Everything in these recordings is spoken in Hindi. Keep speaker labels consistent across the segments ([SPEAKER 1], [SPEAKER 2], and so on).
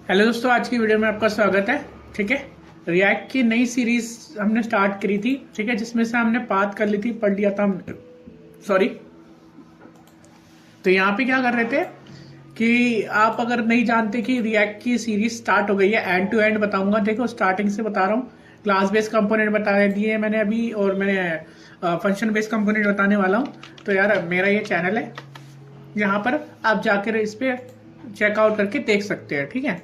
[SPEAKER 1] हेलो दोस्तों, आज की वीडियो में आपका स्वागत है। ठीक है, रिएक्ट की नई सीरीज हमने स्टार्ट करी थी। ठीक है, जिसमें से हमने बात कर ली थी, पढ़ लिया था हमने, सॉरी। तो यहाँ पे क्या कर रहे थे कि आप अगर नहीं जानते कि रिएक्ट की सीरीज स्टार्ट हो गई है, एंड टू एंड बताऊंगा। देखो, स्टार्टिंग से बता रहा हूँ। क्लास बेस्ड कंपोनेंट बता दिए मैंने अभी, और मैंने फंक्शन बेस्ड कंपोनेंट बताने वाला हूँ। तो यार, मेरा ये चैनल है, यहाँ पर आप जाकर इस पे चेकआउट करके देख सकते हैं। ठीक है,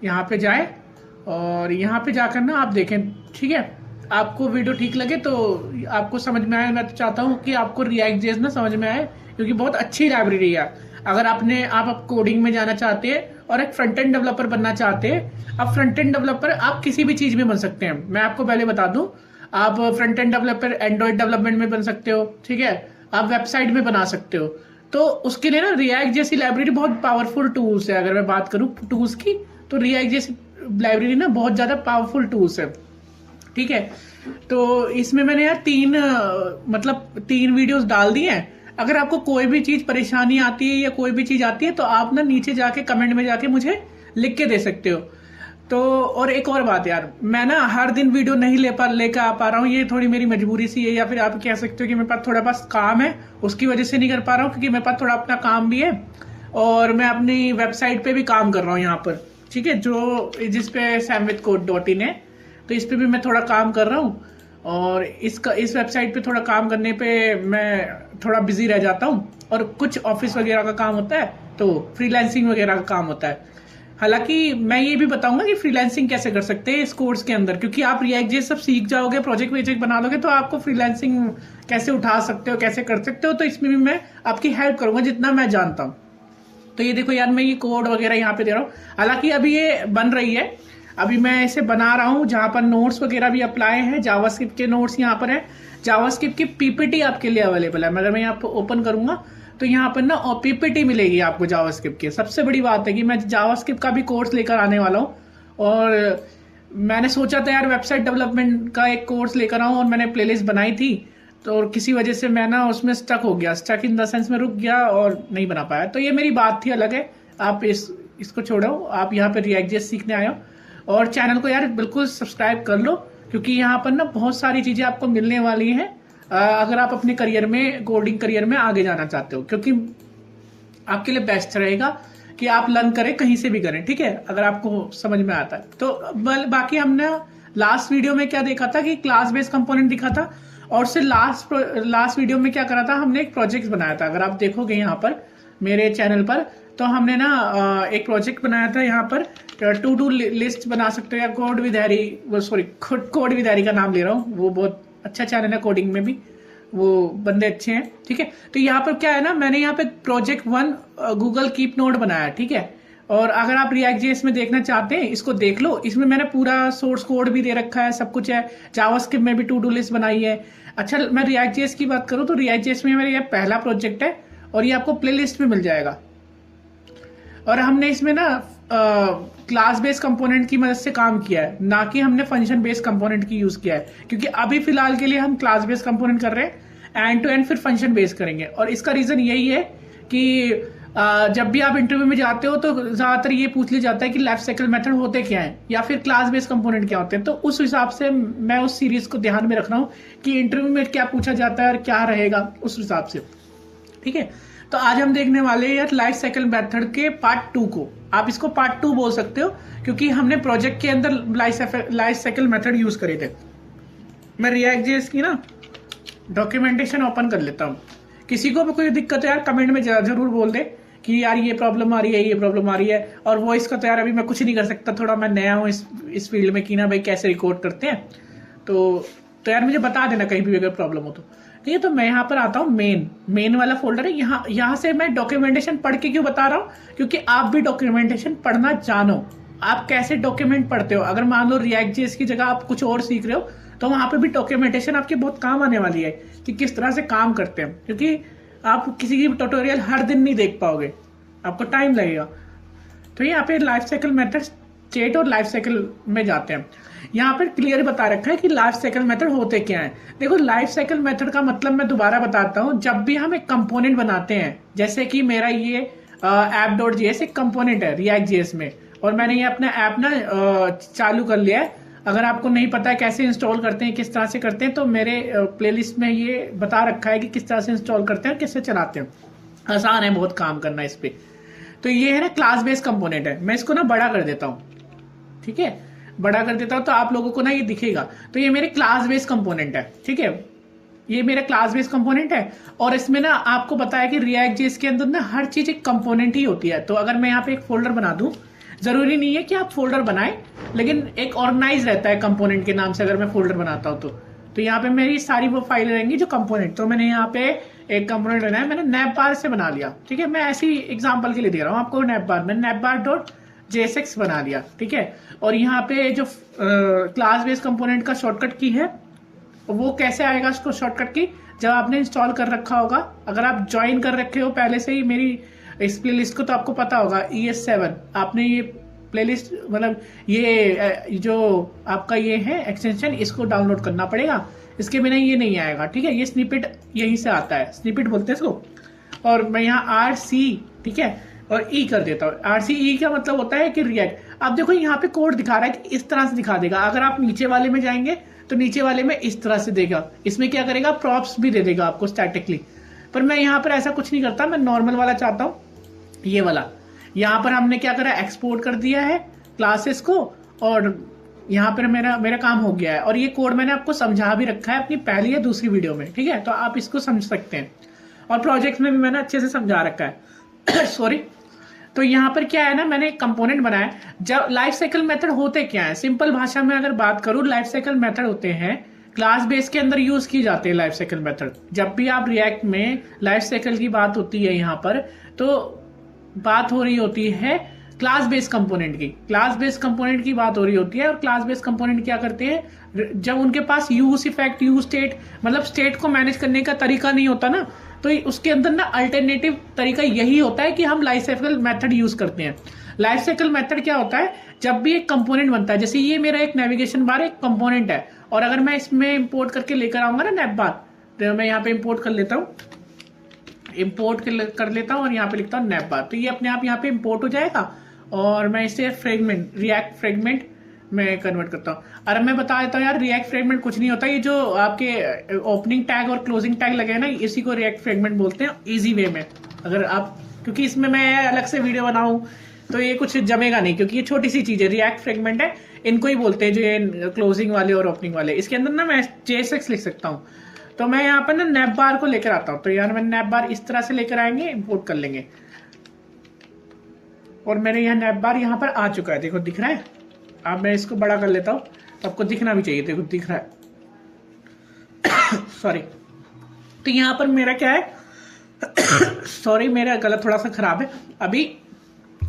[SPEAKER 1] यहाँ पे जाए और यहाँ पे जाकर ना आप देखें। ठीक है, आपको वीडियो ठीक लगे तो आपको समझ में आए। मैं तो चाहता हूँ कि आपको रिएक्ट जेस ना समझ में आए, क्योंकि बहुत अच्छी लाइब्रेरी है। अगर आप कोडिंग में जाना चाहते हैं और एक फ्रंट एंड डेवलपर बनना चाहते हैं, अब फ्रंट एंड डेवलपर आप किसी भी चीज में बन सकते हैं। मैं आपको पहले बता दूं, आप front end developer Android development में बन सकते हो। ठीक है, आप वेबसाइट में बना सकते हो। तो उसके लिए ना रिएक्ट जैसी लाइब्रेरी बहुत पावरफुल टूल्स है। अगर मैं बात करूं टूल्स की, तो रिएक्ट जैसी लाइब्रेरी ना बहुत ज्यादा पावरफुल टूल्स है। ठीक है, तो इसमें मैंने यार तीन वीडियोस डाल दी हैं। अगर आपको कोई भी चीज परेशानी आती है या कोई भी चीज आती है, तो आप ना नीचे जाके कमेंट में जाके मुझे लिख के दे सकते हो। तो और एक और बात यार, मैं ना हर दिन वीडियो नहीं लेकर आ पा रहा हूँ। ये थोड़ी मेरी मजबूरी सी है, या फिर आप कह सकते हो कि मेरे पास थोड़ा काम है, उसकी वजह से नहीं कर पा रहा हूँ। क्योंकि मेरे पास थोड़ा अपना काम भी है, और मैं अपनी वेबसाइट पे भी काम कर रहा हूँ यहाँ पर। ठीक है, जो जिसपे samvithcode.in है, तो इस पे भी मैं थोड़ा काम कर रहा हूँ। और इस वेबसाइट पे थोड़ा काम करने पे मैं थोड़ा बिजी रह जाता हूँ, और कुछ ऑफिस वगैरह का काम होता है, तो फ्रीलांसिंग वगैरह का काम होता है। हालांकि मैं ये भी बताऊंगा कि फ्रीलांसिंग कैसे कर सकते हैं इस कोर्स के अंदर, क्योंकि आप रिएक्ट जे सब सीख जाओगे, प्रोजेक्ट बना लोगे, तो आपको फ्रीलांसिंग कैसे उठा सकते हो, कैसे कर सकते हो, तो इसमें भी मैं आपकी हेल्प करूंगा जितना मैं जानता हूँ। तो ये देखो यार, मैं ये कोड वगैरह यहाँ पे दे रहा हूँ। हालांकि अभी ये बन रही है, अभी मैं इसे बना रहा हूँ, जहां पर नोट्स वगैरह भी अप्लाई है। जावास्क्रिप्ट के नोट्स यहाँ पर है। जावास्क्रिप्ट की पीपीटी आपके लिए अवेलेबल है। अगर मैं यहाँ पर ओपन करूंगा तो यहाँ पर ना पीपीटी मिलेगी आपको जावास्क्रिप्ट की। सबसे बड़ी बात है कि मैं जावास्क्रिप्ट का भी कोर्स लेकर आने वाला हूँ, और मैंने सोचा था यार वेबसाइट डेवलपमेंट का एक कोर्स लेकर आऊँ, और मैंने प्लेलिस्ट बनाई थी। तो और किसी वजह से मैं ना उसमें स्टक हो गया, स्टक इन द सेंस में रुक गया और नहीं बना पाया। तो ये मेरी बात थी, अलग है। आप इसको छोड़ो, आप यहाँ पे रिएक्ट जेएस सीखने आए हो। और चैनल को यार बिल्कुल सब्सक्राइब कर लो, क्योंकि यहाँ पर ना बहुत सारी चीजें आपको मिलने वाली हैं, अगर आप अपने करियर में, कोडिंग करियर में आगे जाना चाहते हो। क्योंकि आपके लिए बेस्ट रहेगा कि आप लर्न करें, कहीं से भी करें। ठीक है, अगर आपको समझ में आता है तो। बाकी हमने लास्ट वीडियो में क्या देखा था कि क्लास बेस्ड कंपोनेंट दिखा था, और उससे लास्ट वीडियो में क्या करा था, हमने एक प्रोजेक्ट बनाया था। अगर आप देखोगे यहाँ पर मेरे चैनल पर, तो हमने ना एक प्रोजेक्ट बनाया था। यहाँ पर टू डू लिस्ट बना सकते हो, या code with Harry, sorry code with Harry का नाम ले रहा हूँ, वो बहुत अच्छा चैनल है कोडिंग में भी, वो बंदे अच्छे हैं। ठीक है, तो यहाँ पर क्या है ना, मैंने यहाँ पे प्रोजेक्ट 1 गूगल कीप नोड बनाया। ठीक है, और अगर आप रिएक्ट जेएस में देखना चाहते हैं, इसको देख लो। इसमें मैंने पूरा सोर्स कोड भी दे रखा है, सब कुछ है। जावास्क्रिप्ट में भी टू डू लिस्ट बनाई है। अच्छा, मैं रिएक्ट जेएस की बात करूँ तो रिएक्ट जेएस में मेरा ये पहला प्रोजेक्ट है, और ये आपको प्ले लिस्ट में मिल जाएगा। और हमने इसमें ना क्लास बेस्ड कंपोनेंट की मदद से काम किया है, ना कि हमने फंक्शन बेस्ड कंपोनेंट की यूज किया है। क्योंकि अभी फिलहाल के लिए हम क्लास बेस्ड कंपोनेंट कर रहे हैं, एंड टू एंड फिर फंक्शन बेस्ड करेंगे। और इसका रीजन यही है कि जब भी आप इंटरव्यू में जाते हो, तो ज्यादातर ये पूछ लिया जाता है कि लाइफ साइकिल मेथड होते क्या है, या फिर क्लास बेस्ड कंपोनेंट क्या होते हैं। तो उस हिसाब से मैं उस सीरीज को ध्यान में रख रहा हूँ कि इंटरव्यू में क्या पूछा जाता है और क्या रहेगा, उस हिसाब से। ठीक है, तो आज हम देखने वाले हैं लाइफ साइकिल मेथड के पार्ट 2 को। आप इसको पार्ट 2 बोल सकते हो, क्योंकि हमने प्रोजेक्ट के अंदर लाइफ साइकिल मेथड यूज करे थे। मैं रिएक्ट जेएस की ना डॉक्यूमेंटेशन ओपन कर लेता हूँ। किसी को भी कोई दिक्कत है यार, कमेंट में जरूर बोल दे कि यार ये प्रॉब्लम आ रही है, ये प्रॉब्लम आ रही है। और वॉइस का तो यार अभी मैं कुछ नहीं कर सकता, थोड़ा मैं नया हूँ इस फील्ड में कि ना भाई कैसे रिकॉर्ड करते हैं। तो यार मुझे बता देना कहीं भी अगर प्रॉब्लम हो तो। ठीक है, तो मैं यहाँ पर आता हूँ, मेन वाला फोल्डर है। यहाँ से मैं डॉक्यूमेंटेशन पढ़ के क्यों बता रहा हूँ, क्योंकि आप भी डॉक्यूमेंटेशन पढ़ना जानो। आप कैसे डॉक्यूमेंट पढ़ते हो, अगर मान लो रिएक्ट जेएस की जगह आप कुछ और सीख रहे हो, तो वहां पे भी डॉक्यूमेंटेशन आपके बहुत काम आने वाली है कि किस तरह से काम करते हैं। क्योंकि आप किसी की ट्यूटोरियल हर दिन नहीं देख पाओगे, आपको टाइम लगेगा। तो यहाँ पे लाइफ साइकिल मेथड स्टेट और लाइफ साइकिल में जाते हैं। यहाँ पर क्लियर बता रखा है कि लाइफ साइकिल मेथड होते क्या है। देखो, लाइफ साइकिल मेथड का मतलब मैं दोबारा बताता हूँ। जब भी हम एक कंपोनेंट बनाते हैं, जैसे कि मेरा ये app.js एक कंपोनेंट है रिएक्ट जेएस में, और मैंने ये अपना ऐप ना चालू कर लिया है। अगर आपको नहीं पता है कैसे इंस्टॉल करते हैं, किस तरह से करते हैं, तो मेरे प्लेलिस्ट में ये बता रखा है कि किस तरह से इंस्टॉल करते हैं और किससे चलाते हैं। आसान है बहुत काम करना इस पे। तो ये है ना क्लास बेस्ड कंपोनेंट है। मैं इसको ना बड़ा कर देता हूँ, ठीक है, बड़ा कर देता हूँ तो आप लोगों को ना ये दिखेगा। तो ये मेरे क्लास बेस्ड कंपोनेंट है, ठीक है, ये मेरा क्लास बेस्ड कंपोनेंट है। और इसमें ना आपको बताया कि रिएक्ट जेएस के अंदर ना हर चीज एक कंपोनेंट ही होती है। तो अगर मैं यहाँ पे एक फोल्डर बना दूं, जरूरी नहीं है कि आप फोल्डर बनाएं, लेकिन एक ऑर्गेनाइज रहता है कंपोनेंट के नाम से। अगर मैं फोल्डर बनाता हूं तो यहाँ पे मेरी सारी वो फाइलें रहेंगी जो कंपोनेंट। तो मैंने यहाँ पे एक कंपोनेंट बनाया, मैंने नैपबार से बना लिया, ठीक है। मैं ऐसी एग्जांपल के लिए दे रहा हूँ आपको। नैपबार, मैंने नैपबार डॉट JSX बना लिया, ठीक है। और यहाँ पे जो क्लास बेस्ड कंपोनेंट का शॉर्टकट की है, वो कैसे आएगा उसको शॉर्टकट की, जब आपने इंस्टॉल कर रखा होगा। अगर आप ज्वाइन कर रखे हो पहले से ही मेरी इस प्लेलिस्ट को, तो आपको पता होगा ES7 आपने ये प्लेलिस्ट, मतलब ये जो आपका ये है एक्सटेंशन, इसको डाउनलोड करना पड़ेगा। इसके बिना ये नहीं आएगा, ठीक है। ये स्निपेट यहीं से आता है, स्निपेट बोलते हैं इसको। और मैं यहाँ RC, ठीक है, और E कर देता हूँ। RCE का मतलब होता है कि रिएक्ट। अब देखो यहाँ पे कोड दिखा रहा है कि इस तरह से दिखा देगा। अगर आप नीचे वाले में जाएंगे तो नीचे वाले में इस तरह से देगा। इसमें क्या करेगा, प्रॉप्स भी दे देगा आपको स्टैटिकली। पर मैं यहाँ पर ऐसा कुछ नहीं करता, मैं नॉर्मल वाला चाहता हूँ, ये वाला। यहाँ पर हमने क्या करा, एक्सपोर्ट कर दिया है क्लासेस को, और यहाँ पर मेरा काम हो गया है। और ये कोड मैंने आपको समझा भी रखा है अपनी पहली या दूसरी वीडियो में, ठीक है, तो आप इसको समझ सकते हैं। और प्रोजेक्ट में भी मैंने अच्छे से समझा रखा है सॉरी। तो यहाँ पर क्या है ना, मैंने एक कंपोनेंट बनाया। जब लाइफ साइकिल मेथड होते क्या है, सिंपल भाषा में अगर बात करूं, लाइफ साइकिल मेथड होते हैं क्लास बेस के अंदर यूज की जाते हैं। लाइफ साइकिल मेथड, जब भी आप रिएक्ट में लाइफ साइकिल की बात होती है यहाँ पर, तो बात हो रही होती है क्लास बेस्ड कंपोनेंट की। क्लास बेस्ड कंपोनेंट की बात हो रही होती है। और क्लास बेस्ड कंपोनेंट क्या करते हैं, जब उनके पास यूज इफेक्ट, यूज स्टेट, मतलब स्टेट को मैनेज करने का तरीका नहीं होता ना, तो उसके अंदर ना अल्टरनेटिव तरीका यही होता है कि हम लाइफ साइकिल मेथड यूज करते हैं। लाइफ साइकिल मेथड क्या होता है, जब भी एक कंपोनेंट बनता है, जैसे ये मेरा एक नेविगेशन बार एक कंपोनेंट है, और अगर मैं इसमें इंपोर्ट करके लेकर आऊंगा ना नैप बार, तो मैं यहाँ पे इंपोर्ट कर लेता हूँ, इंपोर्ट कर लेता हूँ और यहाँ पे लिखता हूँ नैप बार, तो ये अपने आप यहाँ पे इंपोर्ट हो जाएगा। और मैं इसे फ्रेगमेंट, रिएक्ट फ्रेगमेंट में कन्वर्ट करता हूँ। और मैं बता देता हूँ यार, रिएक्ट फ्रेगमेंट कुछ नहीं होता। ये जो आपके ओपनिंग टैग और क्लोजिंग टैग लगे हैं ना, इसी को रिएक्ट फ्रेगमेंट बोलते हैं इजी वे में। अगर आप, क्योंकि इसमें मैं अलग से वीडियो बनाऊं तो ये कुछ जमेगा नहीं, क्योंकि ये छोटी सी चीज है, रिएक्ट फ्रेगमेंट है, इनको ही बोलते हैं जो ये क्लोजिंग वाले और ओपनिंग वाले। इसके अंदर ना मैं JSX लिख सकता हूँ। तो मैं यहाँ पर ना नैप बार को लेकर आता हूँ। तो यार मैं नैप बार इस तरह से लेकर आएंगे, इंपोर्ट कर लेंगे, और मेरे यहाँ नैप बार यहाँ पर आ चुका है, देखो दिख रहा है। अब मैं इसको बड़ा कर लेता हूँ, तो आपको दिखना भी चाहिए, देखो दिख रहा है सॉरी। तो यहाँ पर मेरा क्या है सॉरी, मेरा गला थोड़ा सा खराब है अभी।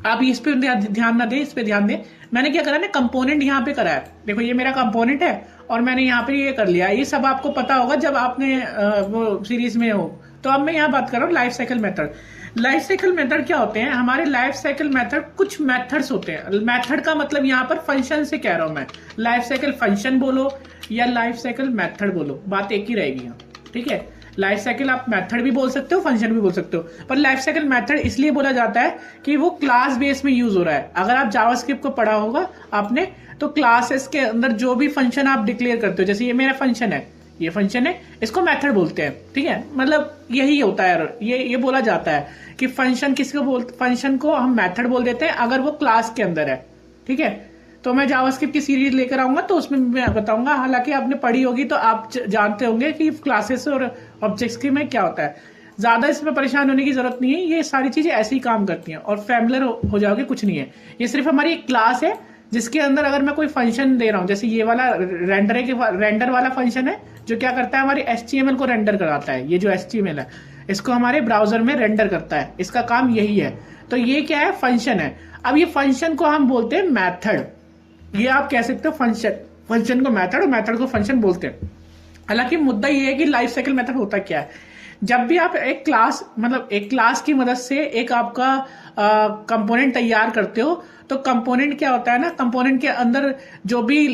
[SPEAKER 1] आप इस पे ध्यान ना दें, इस पे ध्यान दें। मैंने क्या करा ना, कंपोनेंट यहाँ पे करा है, देखो ये मेरा कंपोनेंट है, और मैंने यहाँ पे ये कर लिया। ये सब आपको पता होगा जब आपने वो सीरीज में हो। तो अब मैं यहाँ बात कर रहा हूँ life cycle method. Life cycle method क्या होते हैं, हमारे लाइफ साइकिल मेथड कुछ मेथड्स होते हैं। मेथड का मतलब यहाँ पर फंक्शन से कह रहा हूं मैं। लाइफ साइकिल फंक्शन बोलो या लाइफ साइकिल मेथड बोलो, बात एक ही रहेगी यहाँ, ठीक है। लाइफ साइकिल आप मेथड भी बोल सकते हो, फंक्शन भी बोल सकते हो, पर लाइफ साइकिल मेथड इसलिए बोला जाता है कि वो क्लास बेस में यूज हो रहा है। अगर आप जावास्क्रिप्ट को पढ़ा होगा आपने, तो क्लासेस के अंदर जो भी फंक्शन आप डिक्लेयर करते हो, जैसे ये मेरा फंक्शन है, ये फंक्शन है, इसको मेथड बोलते हैं, ठीक है। मतलब यही होता है, ये बोला जाता है कि फंक्शन किसको बोलते, फंक्शन को हम मेथड बोल देते हैं अगर वो क्लास के अंदर है, ठीक है। तो मैं जावास्क्रिप्ट की सीरीज लेकर आऊंगा तो उसमें मैं बताऊंगा, हालांकि आपने पढ़ी होगी तो आप जानते होंगे कि क्लासेस और ऑब्जेक्ट्स की में क्या होता है। ज्यादा इसमें परेशान होने की जरूरत नहीं है, ये सारी चीजें ऐसे ही काम करती हैं और फैमिलियर हो जाओगे, कुछ नहीं है। ये सिर्फ हमारी एक क्लास है जिसके अंदर अगर मैं कोई फंक्शन दे रहा हूं, जैसे ये वाला रेंडर वाला फंक्शन है जो क्या करता है, हमारी HTML को रेंडर कराता है। ये जो HTML है इसको हमारे ब्राउजर में रेंडर करता है, इसका काम यही है। तो ये क्या है, फंक्शन है। अब ये फंक्शन को हम बोलते हैं मेथड। ये आप कह सकते हो फंक्शन को मेथड और मेथड को फंक्शन बोलते हैं। हालांकि मुद्दा ये है कि लाइफ साइकिल मेथड होता क्या है, जब भी आप एक क्लास, मतलब एक क्लास की मदद से एक आपका कंपोनेंट तैयार करते हो, तो कंपोनेंट क्या होता है ना, कंपोनेंट के अंदर जो भी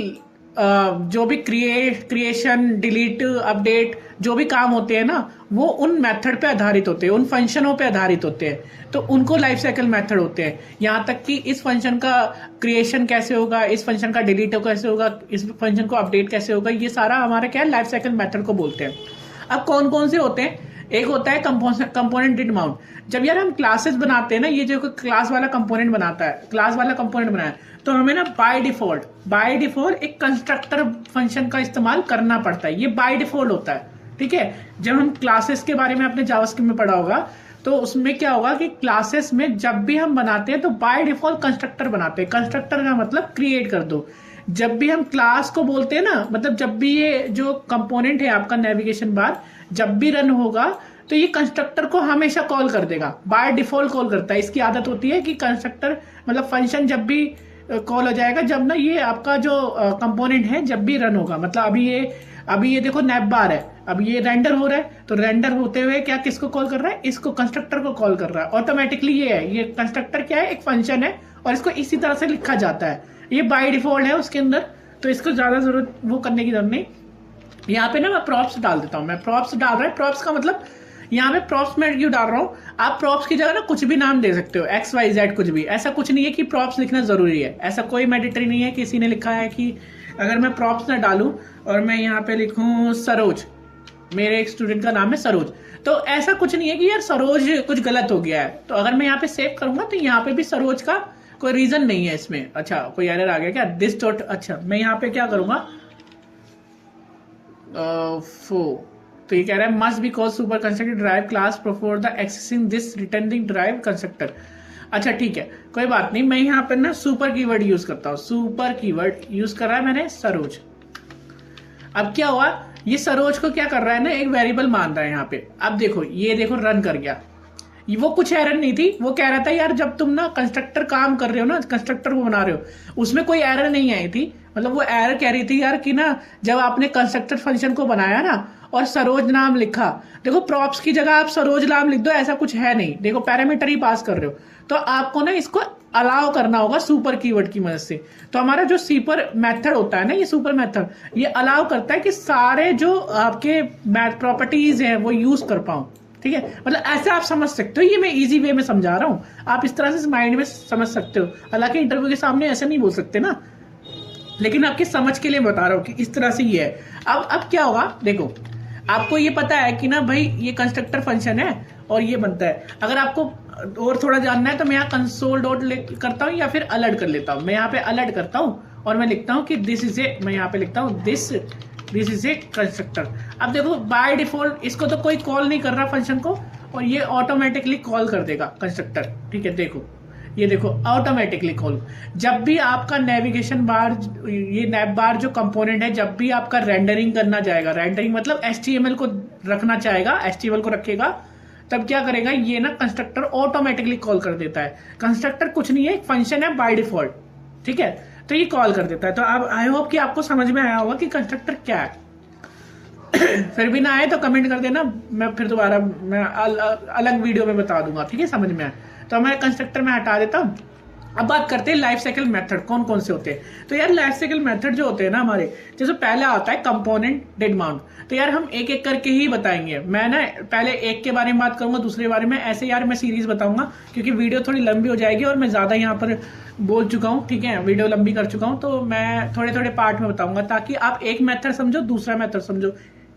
[SPEAKER 1] जो भी क्रिएशन, डिलीट, अपडेट जो भी काम होते हैं ना, वो उन मेथड पे आधारित होते हैं, उन फंक्शनों पे आधारित होते हैं, तो उनको लाइफ साइकिल मेथड होते हैं। यहाँ तक कि इस फंक्शन का क्रिएशन कैसे होगा, इस फंक्शन का डिलीट कैसे होगा, इस फंक्शन को अपडेट कैसे होगा, ये सारा हमारा क्या है, लाइफ साइकिल मेथड को बोलते हैं। अब कौन कौन से होते हैं? एक होता है कंपोनेंट डिड माउंट। जब यार हम क्लासेस बनाते हैं ना, ये जो क्लास वाला कंपोनेंट बनाता है, क्लास वाला कंपोनेंट बनाया, तो हमें ना बाय डिफॉल्ट एक कंस्ट्रक्टर फंक्शन का इस्तेमाल करना पड़ता है। ये बाय डिफॉल्ट होता है, ठीक है। जब हम क्लासेस के बारे में आपने जावास्क्रिप्ट में पढ़ा होगा, तो उसमें क्या होगा कि क्लासेस में जब भी हम बनाते हैं तो बाय डिफॉल्ट कंस्ट्रक्टर बनाते हैं। कंस्ट्रक्टर का मतलब क्रिएट कर दो। जब भी हम क्लास को बोलते हैं ना, मतलब जब भी ये जो कंपोनेंट है आपका नेविगेशन बार जब भी रन होगा, तो ये कंस्ट्रक्टर को हमेशा कॉल कर देगा, बाय डिफॉल्ट कॉल करता है। इसकी आदत होती है कि कंस्ट्रक्टर मतलब फंक्शन जब भी कॉल हो जाएगा, जब ना ये आपका जो कंपोनेंट है जब भी रन होगा। मतलब अभी ये देखो नैप बार है, अब ये रेंडर हो रहा है, तो रेंडर होते हुए क्या किसको कॉल कर रहा है? इसको, कंस्ट्रक्टर को कॉल कर रहा है ऑटोमेटिकली। ये कंस्ट्रक्टर क्या है? एक फंक्शन है, और इसको इसी तरह से लिखा जाता है। ये बाय डिफॉल्ट है उसके अंदर, तो इसको ज्यादा जरूरत वो करने की जरूरत नहीं। यहाँ पे ना मैं प्रॉप्स डाल देता हूँ। मैं प्रॉप्स डाल रहा है, प्रॉप्स का मतलब यहाँ पे प्रॉप्स में क्यों डाल रहा हूँ, आप प्रॉप्स की जगह ना कुछ भी नाम दे सकते हो, XYZ कुछ भी। ऐसा कुछ नहीं है कि प्रॉप्स लिखना जरूरी है, ऐसा कोई मैंडेटरी नहीं है। किसी ने लिखा है कि अगर मैं प्रॉप्स ना डालूं और मैं यहाँ पे लिखूं सरोज, मेरे एक स्टूडेंट का नाम है सरोज, तो ऐसा कुछ नहीं है कि यार सरोज कुछ गलत हो गया है। तो अगर मैं यहाँ पे सेव करूंगा तो यहाँ पे भी सरोज का कोई रीजन नहीं है इसमें। अच्छा, कोई एरर आ गया क्या? दिस डॉट, अच्छा मैं यहाँ पे क्या करूंगा, तो ये कह रहा है must be call super constructor drive class before the accessing this returning drive constructor. अच्छा ठीक है, कोई बात नहीं। मैं यहाँ पर ना सुपर कीवर्ड यूज करता हूँ, सुपर कीवर्ड यूज कर रहा है मैंने सरोज। अब क्या हुआ, ये सरोज को क्या कर रहा है ना, एक वेरिएबल मान रहा है यहाँ पे। अब देखो, ये देखो रन कर गया, वो कुछ एरर नहीं थी। वो कह रहा था यार जब तुम ना कंस्ट्रक्टर काम कर रहे हो ना, कंस्ट्रक्टर को बना रहे हो, उसमें कोई एरर नहीं आई थी। मतलब वो एरर कह रही थी यार कि ना जब आपने कंस्ट्रक्टर फंक्शन को बनाया ना और सरोज नाम लिखा, देखो प्रॉप्स की जगह आप सरोज नाम लिख दो, ऐसा कुछ है नहीं। देखो पैरामीटर ही पास कर रहे हो, तो आपको ना इसको अलाउ करना होगा सुपर कीवर्ड की मदद से। तो हमारा जो सुपर मेथड होता है ना, ये सुपर मेथड ये अलाउ करता है कि सारे जो आपके प्रॉपर्टीज हैं वो यूज कर पाऊं, ठीक है। मतलब ऐसे आप समझ सकते हो, ये मैं इजी वे में समझा रहा हूँ, आप इस तरह से माइंड में समझ सकते हो। हालांकि इंटरव्यू के सामने ऐसे नहीं बोल सकते ना, लेकिन आपके समझ के लिए बता रहा हूँ कि इस तरह से ये है। अब क्या होगा, देखो आपको ये पता है कि ना भाई ये कंस्ट्रक्टर फंक्शन है और ये बनता है। अगर आपको और थोड़ा जानना है तो मैं यहाँ कंसोल डॉट करता हूँ या फिर अलर्ट कर लेता हूँ। मैं यहाँ पे अलर्ट करता हूँ और मैं लिखता हूँ कि दिस इज ए, मैं यहाँ पे लिखता हूँ दिस इज ए कंस्ट्रक्टर। अब देखो बाय डिफॉल्ट इसको तो कोई कॉल नहीं कर रहा फंक्शन को, और ये ऑटोमेटिकली कॉल कर देगा कंस्ट्रक्टर, ठीक है। देखो ये देखो ऑटोमेटिकली कॉल। जब भी आपका नेविगेशन बार, ये नैप बार जो कंपोनेंट है, जब भी आपका रेंडरिंग करना जाएगा, रेंडरिंग मतलब HTML को रखना चाहेगा, HTML को रखेगा, तब क्या करेगा ये ना कंस्ट्रक्टर ऑटोमेटिकली कॉल कर देता है। कंस्ट्रक्टर कुछ नहीं है, एक फंक्शन है बाय डिफॉल्ट, ठीक है। तो ये कॉल कर देता है। तो अब आई होप कि आपको समझ में आया होगा कि कंस्ट्रक्टर क्या है। फिर भी ना आए तो कमेंट कर देना, मैं फिर दोबारा मैं अलग वीडियो में बता दूंगा, ठीक है, समझ में आए तो मैं कंस्ट्रक्टर में हटा देता हूँ। अब बात करते हैं लाइफ साइकिल मेथड कौन कौन से होते हैं। तो यार लाइफ साइकिल मेथड जो होते हैं ना हमारे, जैसे पहला आता है कंपोनेंट डिड माउंट। तो यार हम एक एक करके ही बताएंगे। मैं ना पहले एक के बारे में बात करूंगा, दूसरे बारे में, ऐसे यार मैं सीरीज बताऊंगा क्योंकि वीडियो थोड़ी लंबी हो जाएगी और मैं ज्यादा यहाँ पर बोल चुका हूँ, ठीक है, वीडियो लंबी कर चुका हूँ। तो मैं थोड़े थोड़े पार्ट में बताऊंगा ताकि आप एक मेथड समझो, दूसरा मेथड समझो,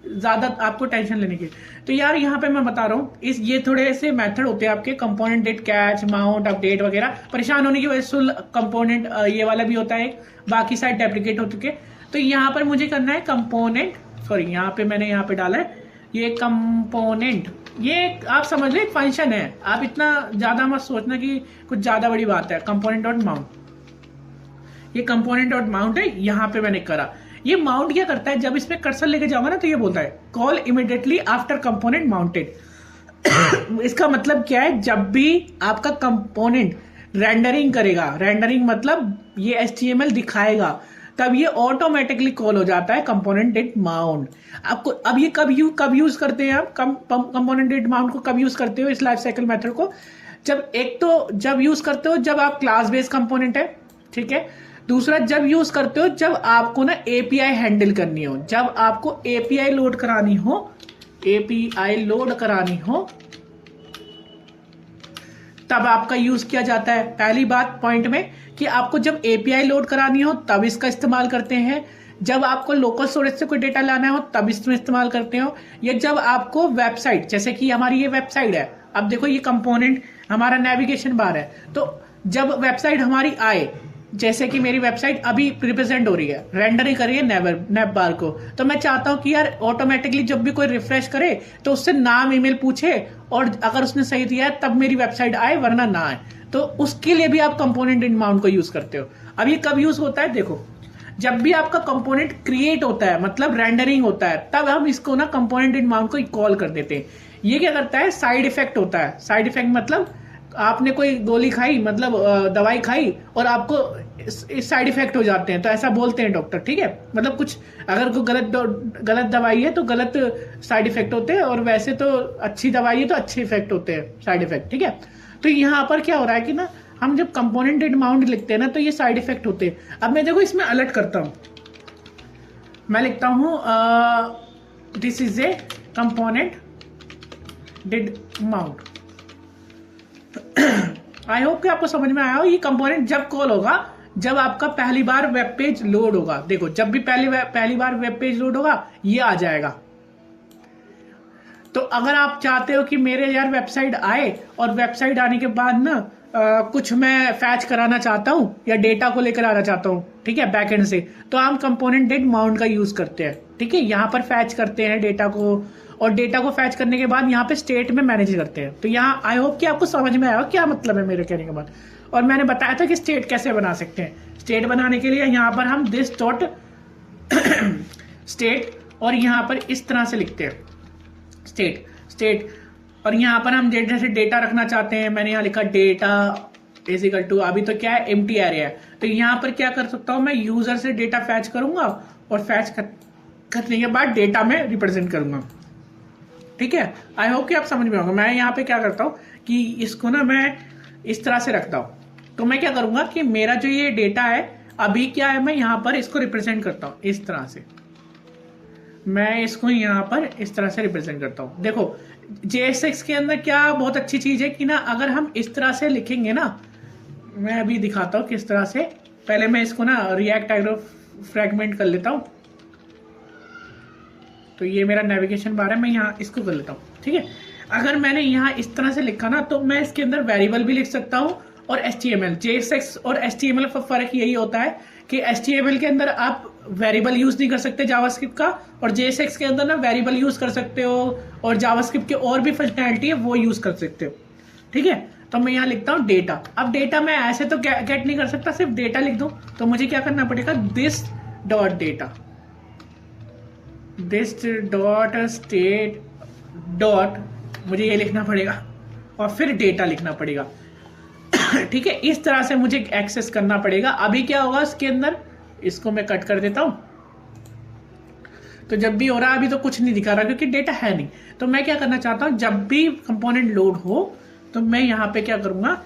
[SPEAKER 1] ज्यादा आपको टेंशन लेने की। तो यार यहाँ पे मैं बता रहा हूँ, इस ये थोड़े से मेथड होते हैं आपके, component did catch, mount, update वगैरह। परेशान होने की वजह से कंपोनेंट ये वाला भी होता है, बाकी साइड डेप्लीकेट हो चुके। तो यहाँ पर मुझे करना है कंपोनेंट, सॉरी यहाँ पे मैंने यहाँ पे डाला है ये कंपोनेंट, ये आप समझ लो एक फंक्शन है। आप इतना ज्यादा मत सोचना कि कुछ ज्यादा बड़ी बात है। कंपोनेंट डॉट माउंट, ये कंपोनेंट डॉट माउंट है, यहाँ पे मैंने करा। ये माउंट क्या करता है, जब इसमें कर्सर लेके जाऊंगा ना तो ये बोलता है call immediately after component mounted. इसका मतलब क्या है, जब भी आपका कंपोनेंट रेंडरिंग करेगा, रेंडरिंग मतलब ये HTML दिखाएगा, तब ये ऑटोमेटिकली कॉल हो जाता है कंपोनेंट डिड माउंट। आपको अब ये कब यूज करते हैं आप कंपोनेंट डिड माउंट को, कब यूज करते हो इस लाइफ साइकिल मेथड को? जब एक तो जब यूज करते हो जब आप क्लास बेस्ड कंपोनेंट है, ठीक है, दूसरा जब यूज करते हो जब आपको ना एपीआई हैंडल करनी हो, जब आपको एपीआई लोड करानी हो, एपीआई लोड करानी हो तब आपका यूज किया जाता है। पहली बात पॉइंट में कि आपको जब एपीआई लोड करानी हो तब इसका इस्तेमाल करते हैं, जब आपको लोकल स्टोरेज से कोई डेटा लाना हो तब इसमें इस्तेमाल करते हो, या जब आपको वेबसाइट, जैसे कि हमारी ये वेबसाइट है, अब देखो ये कंपोनेंट हमारा नेविगेशन बार है, तो जब वेबसाइट हमारी आए, जैसे कि मेरी वेबसाइट अभी रिप्रेजेंट हो रही है, रेंडर ही कर रही है नेव बार को, तो मैं चाहता हूं कि यार ऑटोमेटिकली जब भी कोई रिफ्रेश करे तो उससे नाम ईमेल पूछे और अगर उसने सही दिया है तब मेरी वेबसाइट आए, वरना ना आए। तो उसके लिए भी आप कंपोनेंट इन माउंट को यूज करते हो। अब ये कब यूज होता है, देखो जब भी आपका कंपोनेंट क्रिएट होता है, मतलब रेंडरिंग होता है, तब हम इसको ना कंपोनेंट इन माउंट को कॉल कर देते हैं। ये क्या करता है, साइड इफेक्ट होता है। साइड इफेक्ट मतलब आपने कोई गोली खाई, मतलब दवाई खाई और आपको इस साइड इफेक्ट हो जाते हैं, तो ऐसा बोलते हैं डॉक्टर, ठीक है। मतलब कुछ अगर कोई गलत दवाई है तो गलत साइड इफेक्ट होते हैं, और वैसे तो अच्छी दवाई है तो अच्छे इफेक्ट होते हैं, साइड इफेक्ट, ठीक है। तो यहाँ पर क्या हो रहा है कि ना हम जब कंपोनेंट इन माउंट लिखते हैं ना तो ये साइड इफेक्ट होते हैं। अब मैं देखो इसमें अलर्ट करता हूं, मैं लिखता हूं this is a component did mount. I hope कि आपको समझ में आया हो। ये कंपोनेंट जब कॉल होगा जब आपका पहली बार वेब पेज लोड होगा। देखो जब भी पहली बार वेब पेज लोड होगा ये आ जाएगा। तो अगर आप चाहते हो कि मेरे यार वेबसाइट आए और वेबसाइट आने के बाद ना कुछ मैं फैच कराना चाहता हूं या डेटा को लेकर आना चाहता हूं, ठीक है, बैकएंड से, तो हम कंपोनेंट डिड माउंट का यूज करते हैं, ठीक है। यहाँ पर फैच करते हैं डेटा को, और डेटा को फैच करने के बाद यहाँ पे स्टेट में मैनेज करते हैं। तो यहाँ आई होप कि आपको समझ में आया क्या मतलब है मेरे कहने के बाद। और मैंने बताया था कि स्टेट कैसे बना सकते हैं। स्टेट बनाने के लिए यहाँ पर हम दिस डॉट स्टेट, और यहाँ पर इस तरह से लिखते हैं स्टेट, और यहाँ पर हम जैसे डेटा रखना चाहते हैं, मैंने यहाँ लिखा डेटा इज इक्वल टू, अभी तो क्या है एम्प्टी एरे है, तो यहाँ पर क्या कर सकता हूँ मैं, यूजर से डेटा फैच करूंगा और फैच करने के बाद डेटा में रिप्रेजेंट करूंगा, ठीक है। आई होप कि आप समझ में होगा। मैं यहाँ पे क्या करता हूँ कि इसको ना मैं इस तरह से रखता हूँ। तो मैं क्या करूंगा कि मेरा जो ये डेटा है अभी क्या है, मैं यहाँ पर इसको रिप्रेजेंट करता हूँ इस तरह से, मैं इसको यहाँ पर इस तरह से रिप्रेजेंट करता हूँ। देखो JSX के अंदर क्या बहुत अच्छी चीज है कि ना अगर हम इस तरह से लिखेंगे ना, मैं अभी दिखाता हूँ किस तरह से। पहले मैं इसको ना रिएक्ट टाइप फ्रेगमेंट कर लेता हूँ। तो ये मेरा नेविगेशन बार है, मैं यहाँ इसको कर लेता हूँ, ठीक है। अगर मैंने यहाँ इस तरह से लिखा ना तो मैं इसके अंदर वेरिएबल भी लिख सकता हूँ और HTML। JSX और HTML का फर्क यही होता है कि HTML के अंदर आप वेरिएबल यूज नहीं कर सकते जावास्क्रिप्ट का, और JSX के अंदर ना वेरिएबल यूज कर सकते हो और जावास्क्रिप्ट के और भी फंक्शनैलिटी है वो यूज कर सकते हो, ठीक है। तो मैं यहाँ लिखता हूँ डेटा। अब डेटा मैं ऐसे तो गेट नहीं कर सकता, सिर्फ डेटा लिख दूं, तो मुझे क्या करना पड़ेगा, this dot data, this dot state dot, मुझे ये लिखना पड़ेगा और फिर डेटा लिखना पड़ेगा, ठीक है। इस तरह से मुझे एक्सेस करना पड़ेगा। अभी क्या होगा इसके अंदर, इसको मैं कट कर देता हूं, तो जब भी हो रहा है, अभी तो कुछ नहीं दिखा रहा क्योंकि डेटा है नहीं। तो मैं क्या करना चाहता हूं, जब भी कंपोनेंट लोड हो तो मैं यहां पे क्या करूंगा,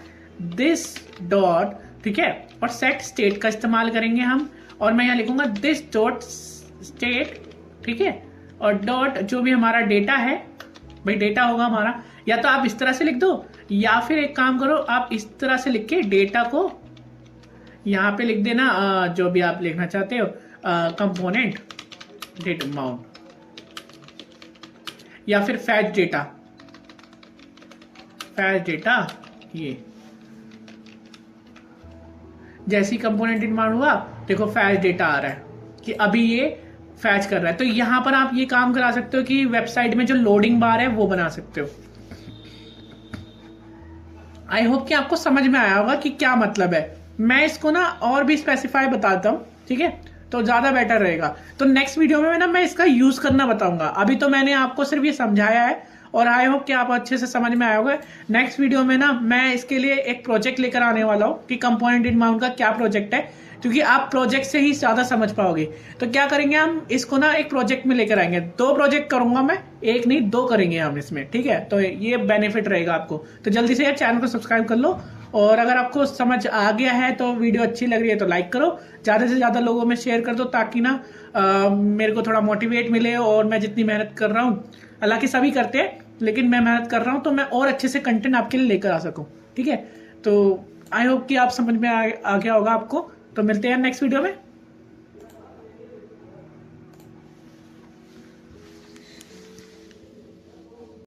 [SPEAKER 1] दिस डॉट, ठीक है, और सेट स्टेट का इस्तेमाल करेंगे हम, और मैं यहां लिखूंगा दिस डॉट स्टेट, ठीक है, और डॉट जो भी हमारा डेटा है, भाई डेटा होगा हमारा, या तो आप इस तरह से लिख दो या फिर एक काम करो, आप इस तरह से लिख के डेटा को यहां पे लिख देना, जो भी आप लिखना चाहते हो, कंपोनेंट डिड माउंट, या फिर फैच डेटा, ये जैसी कंपोनेंट डिड माउंट हुआ, देखो फैच डेटा आ रहा है कि अभी ये फैच कर रहा है। तो यहां पर आप ये काम करा सकते हो कि वेबसाइट में जो लोडिंग बार है वो बना सकते हो। आई होप कि आपको समझ में आया होगा कि क्या मतलब है। मैं इसको ना और भी स्पेसिफाई बताता हूँ, ठीक है, तो ज्यादा बेटर रहेगा। तो नेक्स्ट वीडियो में ना मैं इसका यूज करना बताऊंगा। अभी तो मैंने आपको सिर्फ ये समझाया है और आई होप कि आप अच्छे से समझ में आया होगा। नेक्स्ट वीडियो में ना मैं इसके लिए एक प्रोजेक्ट लेकर आने वाला हूँ कि कंपोनेंट डिड माउंट का क्या प्रोजेक्ट है, क्योंकि आप प्रोजेक्ट से ही ज्यादा समझ पाओगे। तो क्या करेंगे, हम इसको ना एक प्रोजेक्ट में लेकर आएंगे। 2 प्रोजेक्ट करूंगा मैं, एक नहीं 2 करेंगे हम इसमें, ठीक है। तो ये बेनिफिट रहेगा आपको। तो जल्दी से यार चैनल को सब्सक्राइब कर लो और अगर आपको समझ आ गया है तो वीडियो अच्छी लग रही है तो लाइक करो, ज़्यादा से ज़्यादा लोगों में शेयर कर दो, ताकि ना मेरे को थोड़ा मोटिवेट मिले और मैं जितनी मेहनत कर रहा हूँ, हालांकि सभी करते हैं लेकिन मैं मेहनत कर रहा हूँ तो मैं और अच्छे से कंटेंट आपके लिए लेकर आ सकूँ। ठीक है, तो आई होप कि आप समझ में आ गया होगा आपको। तो मिलते हैं नेक्स्ट वीडियो में।